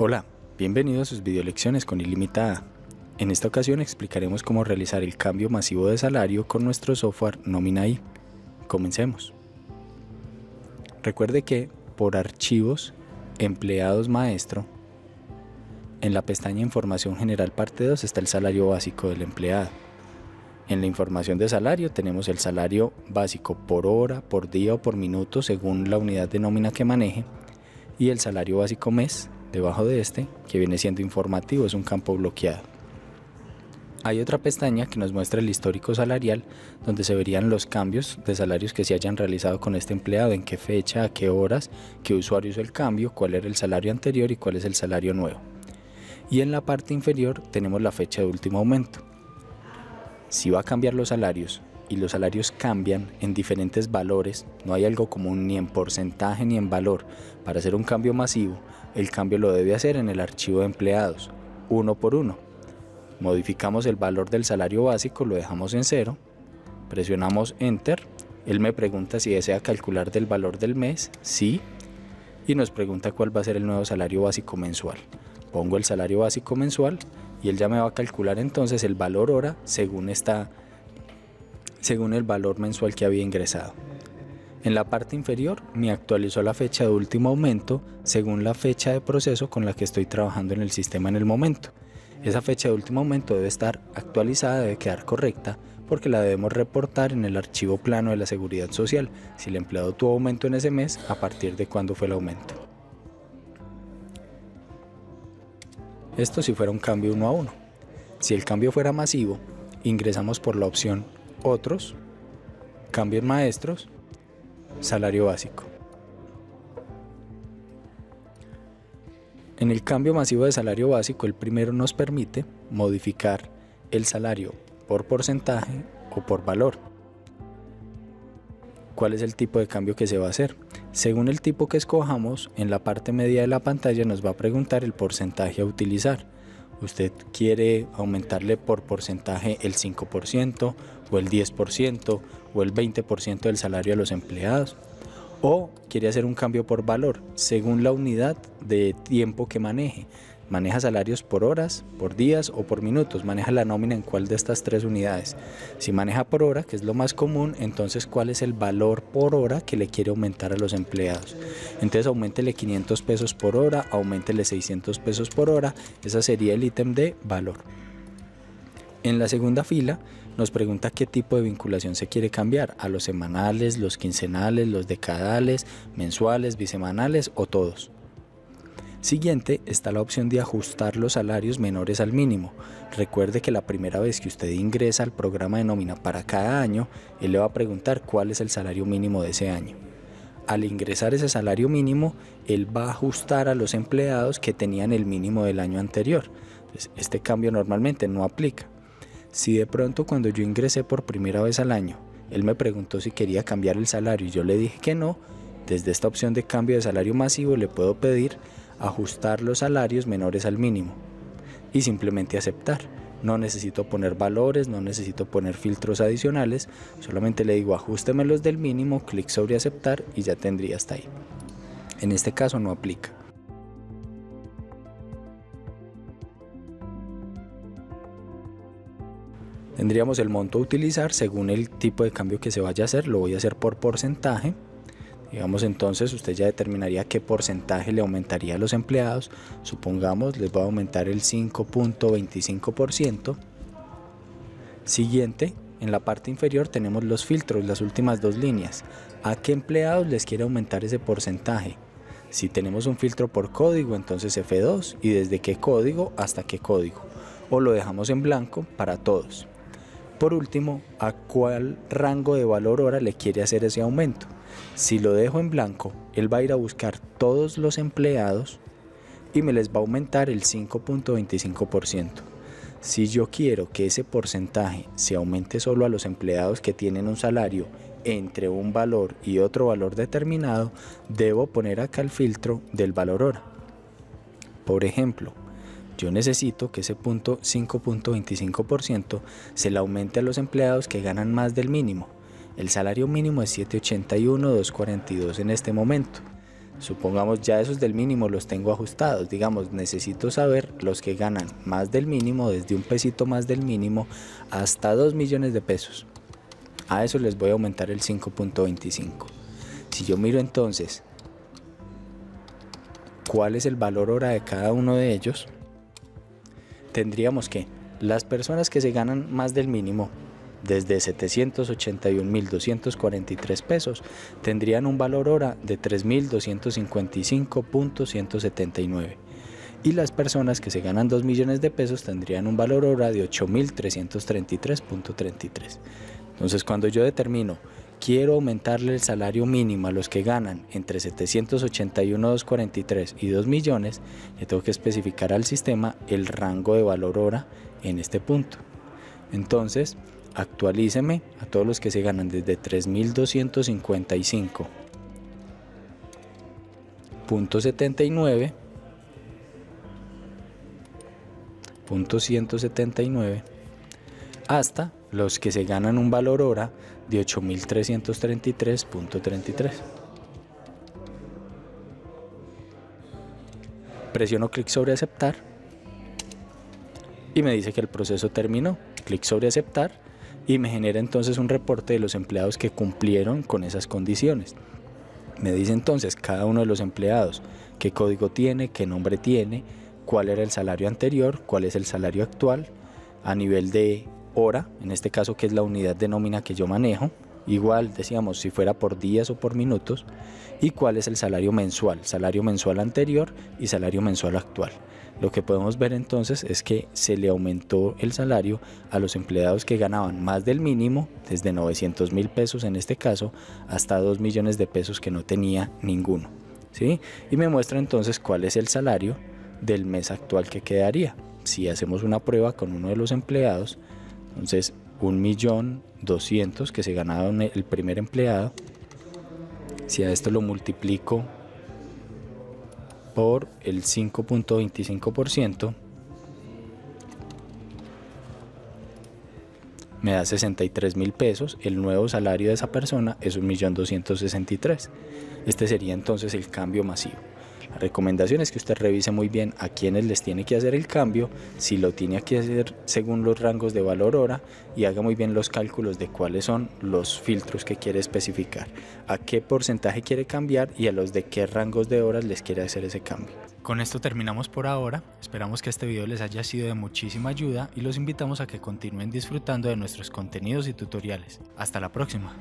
Hola, bienvenido a sus videolecciones con Ilimitada. En esta ocasión explicaremos cómo realizar el cambio masivo de salario con nuestro software Nómina.ai. Comencemos. Recuerde que por archivos, empleados maestro, en la pestaña Información General Parte 2 está el salario básico del empleado. En la información de salario tenemos el salario básico por hora, por día o por minuto según la unidad de nómina que maneje, y el salario básico mes debajo de este, que viene siendo informativo, es un campo bloqueado. Hay otra pestaña que nos muestra el histórico salarial, donde se verían los cambios de salarios que se hayan realizado con este empleado, en qué fecha, a qué horas, qué usuario hizo el cambio, cuál era el salario anterior y cuál es el salario nuevo. Y en la parte inferior tenemos la fecha de último aumento. Si va a cambiar los salarios y los salarios cambian en diferentes valores, no hay algo común ni en porcentaje ni en valor. Para hacer un cambio masivo, el cambio lo debe hacer en el archivo de empleados, uno por uno. Modificamos el valor del salario básico, lo dejamos en 0, presionamos Enter, él me pregunta si desea calcular del valor del mes, sí, y nos pregunta cuál va a ser el nuevo salario básico mensual. Pongo el salario básico mensual y él ya me va a calcular entonces el valor hora según el valor mensual que había ingresado. En la parte inferior me actualizó la fecha de último aumento según la fecha de proceso con la que estoy trabajando en el sistema en el momento. Esa fecha de último aumento debe estar actualizada, debe quedar correcta, porque la debemos reportar en el archivo plano de la Seguridad Social, si el empleado tuvo aumento en ese mes, a partir de cuándo fue el aumento. Esto si fuera un cambio 1 a 1. Si el cambio fuera masivo, ingresamos por la opción Otros, Cambios Maestros, Salario Básico. En el cambio masivo de salario básico, el primero nos permite modificar el salario por porcentaje o por valor. ¿Cuál es el tipo de cambio que se va a hacer? Según el tipo que escojamos, en la parte media de la pantalla nos va a preguntar el porcentaje a utilizar. Usted quiere aumentarle por porcentaje el 5% o el 10% o el 20% del salario a los empleados, o quiere hacer un cambio por valor según la unidad de tiempo que maneje. Maneja salarios por horas, por días o por minutos. Maneja la nómina en cuál de estas tres unidades. Si maneja por hora, que es lo más común, entonces cuál es el valor por hora que le quiere aumentar a los empleados. Entonces auméntele 500 pesos por hora, auméntele 600 pesos por hora. Ese sería el ítem de valor. En la segunda fila nos pregunta qué tipo de vinculación se quiere cambiar, a los semanales, los quincenales, los decadales, mensuales, bisemanales o todos. Siguiente está la opción de ajustar los salarios menores al mínimo. Recuerde que la primera vez que usted ingresa al programa de nómina para cada año, él le va a preguntar cuál es el salario mínimo de ese año. Al ingresar ese salario mínimo, él va a ajustar a los empleados que tenían el mínimo del año anterior. Entonces, este cambio normalmente no aplica. Si de pronto cuando yo ingresé por primera vez al año, él me preguntó si quería cambiar el salario y yo le dije que no, desde esta opción de cambio de salario masivo le puedo pedir ajustar los salarios menores al mínimo y simplemente aceptar. No necesito poner valores, no necesito poner filtros adicionales, solamente le digo ajústemelos del mínimo, clic sobre aceptar y ya tendría hasta ahí. En este caso no aplica. Tendríamos el monto a utilizar según el tipo de cambio que se vaya a hacer. Lo voy a hacer por porcentaje. Digamos, entonces usted ya determinaría qué porcentaje le aumentaría a los empleados. Supongamos les va a aumentar el 5.25%. Siguiente, en la parte inferior tenemos los filtros, las últimas dos líneas. ¿A qué empleados les quiere aumentar ese porcentaje? Si tenemos un filtro por código, entonces F2, y desde qué código hasta qué código. O lo dejamos en blanco para todos. Por último, ¿a cuál rango de valor hora le quiere hacer ese aumento? Si lo dejo en blanco, él va a ir a buscar todos los empleados y me les va a aumentar el 5.25%. Si yo quiero que ese porcentaje se aumente solo a los empleados que tienen un salario entre un valor y otro valor determinado, debo poner acá el filtro del valor hora. Por ejemplo, yo necesito que ese 5.25% se le aumente a los empleados que ganan más del mínimo. El salario mínimo es 781, 242 en este momento. Supongamos ya esos del mínimo los tengo ajustados. Digamos, necesito saber los que ganan más del mínimo, desde un pesito más del mínimo hasta 2 millones de pesos. A eso les voy a aumentar el 5.25. Si yo miro entonces cuál es el valor hora de cada uno de ellos, tendríamos que las personas que se ganan más del mínimo, desde 781.243 pesos, tendrían un valor hora de 3.255.179. Y las personas que se ganan 2 millones de pesos tendrían un valor hora de 8.333.33. Entonces, cuando yo determino, quiero aumentarle el salario mínimo a los que ganan entre 781.243 y 2 millones, le tengo que especificar al sistema el rango de valor hora en este punto. Entonces, actualíceme a todos los que se ganan desde 3.255.79 hasta los que se ganan un valor hora de 8.333.33. Presiono clic sobre aceptar y me dice que el proceso terminó. Clic sobre aceptar y me genera entonces un reporte de los empleados que cumplieron con esas condiciones. Me dice entonces cada uno de los empleados qué código tiene, qué nombre tiene, cuál era el salario anterior, cuál es el salario actual, a nivel de hora, en este caso que es la unidad de nómina que yo manejo, igual decíamos si fuera por días o por minutos, y cuál es el salario mensual anterior y salario mensual actual. Lo que podemos ver entonces es que se le aumentó el salario a los empleados que ganaban más del mínimo, desde 900.000 pesos en este caso, hasta 2 millones de pesos que no tenía ninguno, ¿sí? Y me muestra entonces cuál es el salario del mes actual que quedaría. Si hacemos una prueba con uno de los empleados, entonces 1.200.000 que se ganaba el primer empleado, si a esto lo multiplico por el 5.25%, me da 63.000 pesos. El nuevo salario de esa persona es 1.263.000. Este sería entonces el cambio masivo. La recomendación es que usted revise muy bien a quiénes les tiene que hacer el cambio, si lo tiene que hacer según los rangos de valor hora, y haga muy bien los cálculos de cuáles son los filtros que quiere especificar, a qué porcentaje quiere cambiar y a los de qué rangos de horas les quiere hacer ese cambio. Con esto terminamos por ahora. Esperamos que este video les haya sido de muchísima ayuda y los invitamos a que continúen disfrutando de nuestros contenidos y tutoriales. Hasta la próxima.